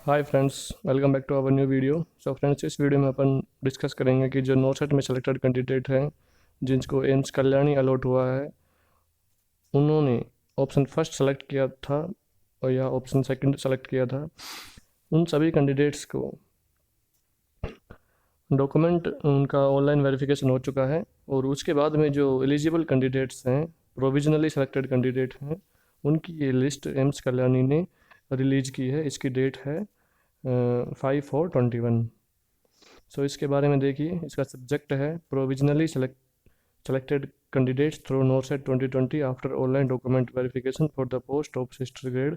Hi friends, welcome back to our new video. So friends, इस video में अपन discuss करेंगे कि जो नॉर्सेट में सेलेक्टेड कैंडिडेट हैं जिनको एम्स कल्याणी अलॉट हुआ है, उन्होंने ऑप्शन फर्स्ट सेलेक्ट किया था और या ऑप्शन सेकंड सेलेक्ट किया था, उन सभी कैंडिडेट्स को डॉक्यूमेंट उनका ऑनलाइन वेरिफिकेशन हो चुका है। और उसके बाद में जो एलिजिबल कैंडिडेट्स हैं, प्रोविजनली सेलेक्टेड कैंडिडेट हैं, उनकी ये लिस्ट एम्स कल्याणी ने रिलीज की है। इसकी डेट है 5/4/21। सो इसके बारे में देखिए, इसका सब्जेक्ट है provisionally selected candidates through NORCET 2020 after online document verification for the post of sister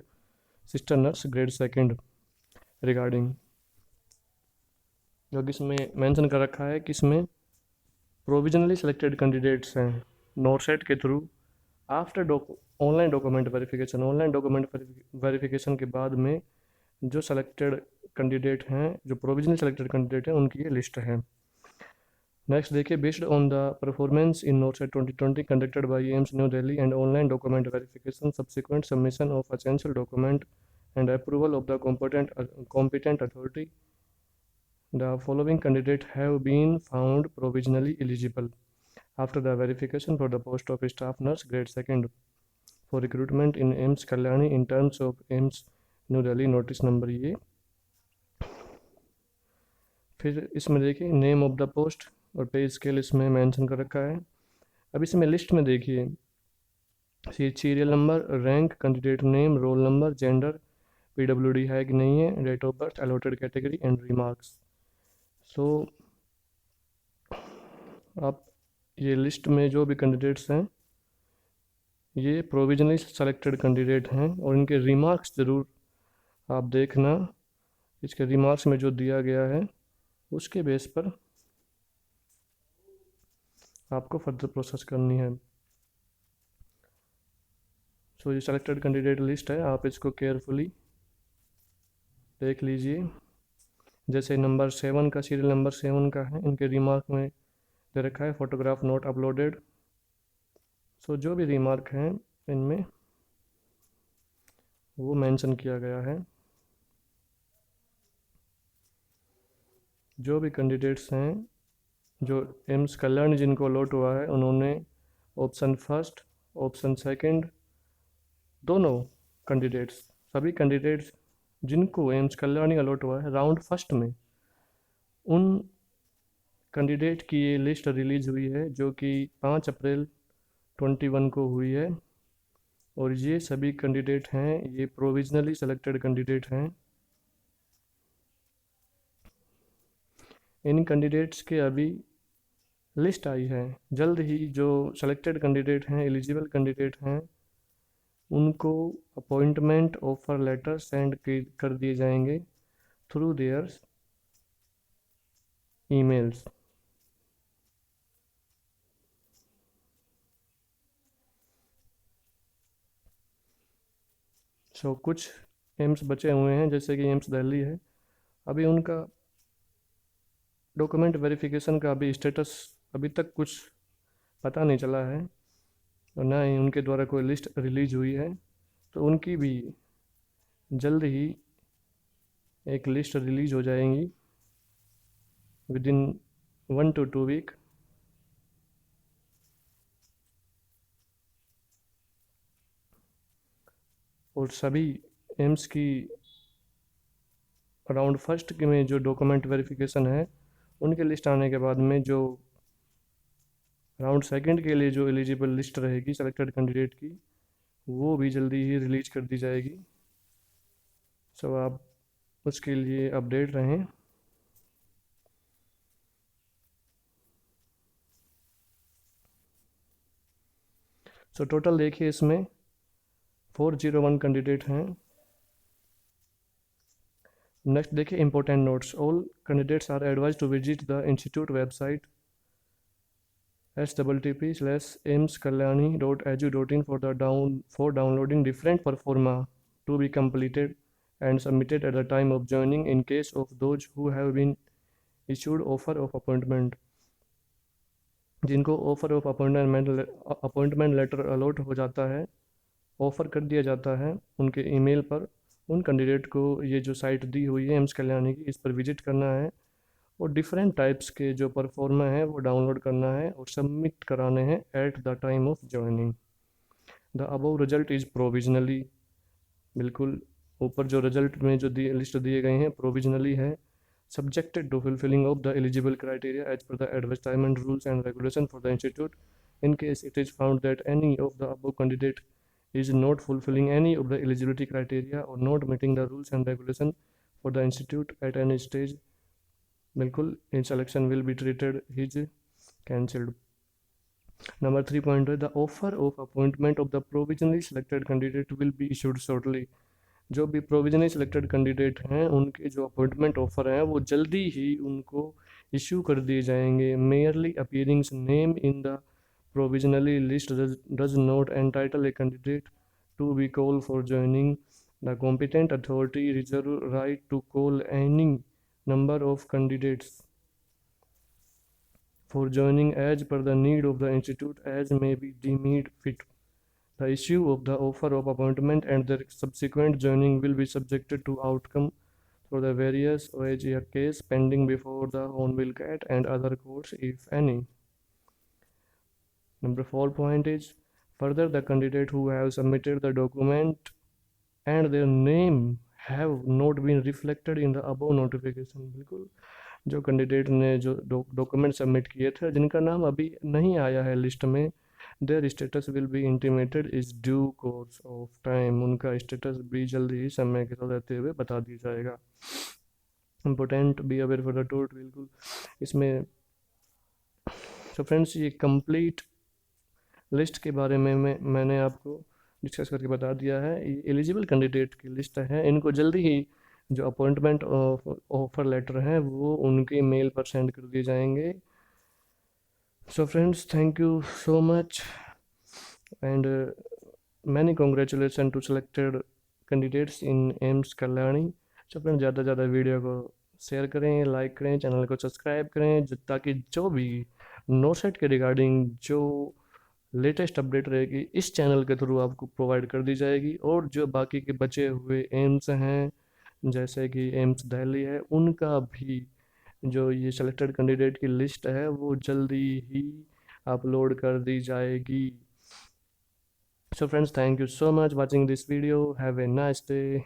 nurse grade second regarding, जो कि इसमें मेंशन कर रखा है कि इसमें प्रोविजनली सेलेक्टेड कैंडिडेट्स हैं नॉर्सेट के through after online document verification. Online document verification के बाद में जो सेलेक्टेड कैंडिडेट हैं, जो प्रोविजनली सेलेक्टेड कैंडिडेट हैं, उनकी ये लिस्ट है। नेक्स्ट देखिए, based on the performance in NORCET 2020 conducted by AIIMS new Delhi and online document verification subsequent submission of essential document and approval of the competent authority, the following candidates have been found provisionally eligible after the verification for the post of staff nurse grade second for recruitment in AIMS Kalyani in terms of AIMS new Delhi notice number ये। फिर इसमें देखिए name of the post और पे scale इसमें mention कर रखा है। अब इसमें लिस्ट में देखिए serial number, rank, candidate name, roll number, gender, PWD है कि नहीं है, date of birth, allotted category and remarks. So आप ये लिस्ट में जो भी कैंडिडेट्स हैं ये प्रोविजनली सेलेक्टेड कैंडिडेट हैं और इनके रिमार्क्स ज़रूर आप देखना। इसके रिमार्क्स में जो दिया गया है उसके बेस पर आपको फर्दर प्रोसेस करनी है। सो ये सेलेक्टेड कैंडिडेट लिस्ट है, आप इसको केयरफुली देख लीजिए। जैसे नंबर 7 का, सीरियल नंबर 7 का है, इनके रिमार्क में दे रखा है फोटोग्राफ नॉट अपलोडेड। सो जो भी रिमार्क हैं इनमें वो मेंशन किया गया है। जो भी कैंडिडेट्स हैं जो एम्स कल्याण जिनको अलॉट हुआ है, उन्होंने ऑप्शन फर्स्ट, ऑप्शन सेकंड, दोनों कैंडिडेट्स, सभी कैंडिडेट्स जिनको एम्स कल्याणी अलॉट हुआ है राउंड फर्स्ट में, उन कैंडिडेट की ये लिस्ट रिलीज़ हुई है जो कि 5 अप्रैल 21 को हुई है। और ये सभी कैंडिडेट हैं, ये प्रोविजनली सेलेक्टेड कैंडिडेट हैं। इन कैंडिडेट्स के अभी लिस्ट आई है। जल्द ही जो सेलेक्टेड कैंडिडेट हैं, एलिजिबल कैंडिडेट हैं, उनको अपॉइंटमेंट ऑफर लेटर सेंड कर दिए जाएंगे थ्रू देयर ईमेल्स। सो कुछ एम्स बचे हुए हैं, जैसे कि एम्स दिल्ली है, अभी उनका डॉक्यूमेंट वेरिफिकेशन का अभी स्टेटस अभी तक कुछ पता नहीं चला है और ना ही उनके द्वारा कोई लिस्ट रिलीज हुई है। तो उनकी भी जल्द ही एक लिस्ट रिलीज हो जाएंगी विद इन 1 to 2 वीक। और सभी एम्स की राउंड फर्स्ट के में जो डॉक्यूमेंट वेरिफिकेशन है, उनके लिस्ट आने के बाद में जो राउंड सेकंड के लिए जो एलिजिबल लिस्ट रहेगी सेलेक्टेड कैंडिडेट की, वो भी जल्दी ही रिलीज कर दी जाएगी। सो आप उसके लिए अपडेट रहें। सो टोटल देखिए इसमें 401 कैंडिडेट हैं। नेक्स्ट देखिए important notes, all candidates are advise to visit the institute website https://amskalyani.edu.in for downloading different performa to be completed and submitted at the time of joining in case of those who have been issued offer of appointment। जिनको offer of appointment letter allot हो जाता है, offer कर दिया जाता है उनके email पर, उन कैंडिडेट को ये जो साइट दी हुई है एम्स कल्याणी की, इस पर विजिट करना है और डिफरेंट टाइप्स के जो परफॉर्मा है वो डाउनलोड करना है और सबमिट कराने हैं at the time of joining. The above result is provisionally, बिल्कुल ऊपर जो रिजल्ट में जो लिस्ट दिए गए हैं प्रोविजनली है, subjected to fulfilling of the eligible criteria as per the advertisement rules and regulation for the institute. In case it is found that any of the above candidate is not fulfilling any of the eligibility criteria or not meeting the rules and regulation for the institute at any stage, बिल्कुल in selection will be treated is cancelled. Number 3 point है the offer of appointment of the provisionally selected candidate will be issued shortly. जो भी provisionally selected candidate हैं उनके जो appointment offer हैं वो जल्दी ही उनको इशू कर दिए जाएंगे। Merely appearing name in the provisionally list does not entitle a candidate to be call for joining. The competent authority reserve right to call any number of candidates for joining as per the need of the institute as may be deemed fit. The issue of the offer of appointment and their subsequent joining will be subjected to outcome for the various OAG case pending before the Honorable CAT and other courts if any. Number 4 point is further the candidate who have submitted the document and their name have not been reflected in the above notification। बिल्कुल जो candidate ने जो document submit किए थे जिनका नाम अभी नहीं आया है लिस्ट में, their status will be intimated is due course of time, उनका स्टेटस भी जल्दी ही समय के साथ रहते हुए बता दिया जाएगा। Important be aware for the tot, बिल्कुल इसमें तो फ्रेंड्स ये कंप्लीट लिस्ट के बारे में मैंने आपको डिस्कस करके बता दिया है। ये एलिजिबल कैंडिडेट की लिस्ट है, इनको जल्दी ही जो अपॉइंटमेंट ऑफर लेटर हैं वो उनके मेल पर सेंड कर दिए जाएंगे। So friends thank you so much and many congratulation to selected candidates in AIIMS Kalyani. So friends ज़्यादा से ज़्यादा वीडियो को शेयर करें, लाइक करें, चैनल को सब्सक्राइब करें ताकि जो भी नोसेट के रिगार्डिंग जो लेटेस्ट अपडेट रहेगी इस चैनल के थ्रू आपको प्रोवाइड कर दी जाएगी। और जो बाकी के बचे हुए एम्स हैं जैसे कि एम्स दिल्ली है उनका भी जो ये सेलेक्टेड कैंडिडेट की लिस्ट है वो जल्दी ही अपलोड कर दी जाएगी। सो friends thank you so much watching this video, have a nice day.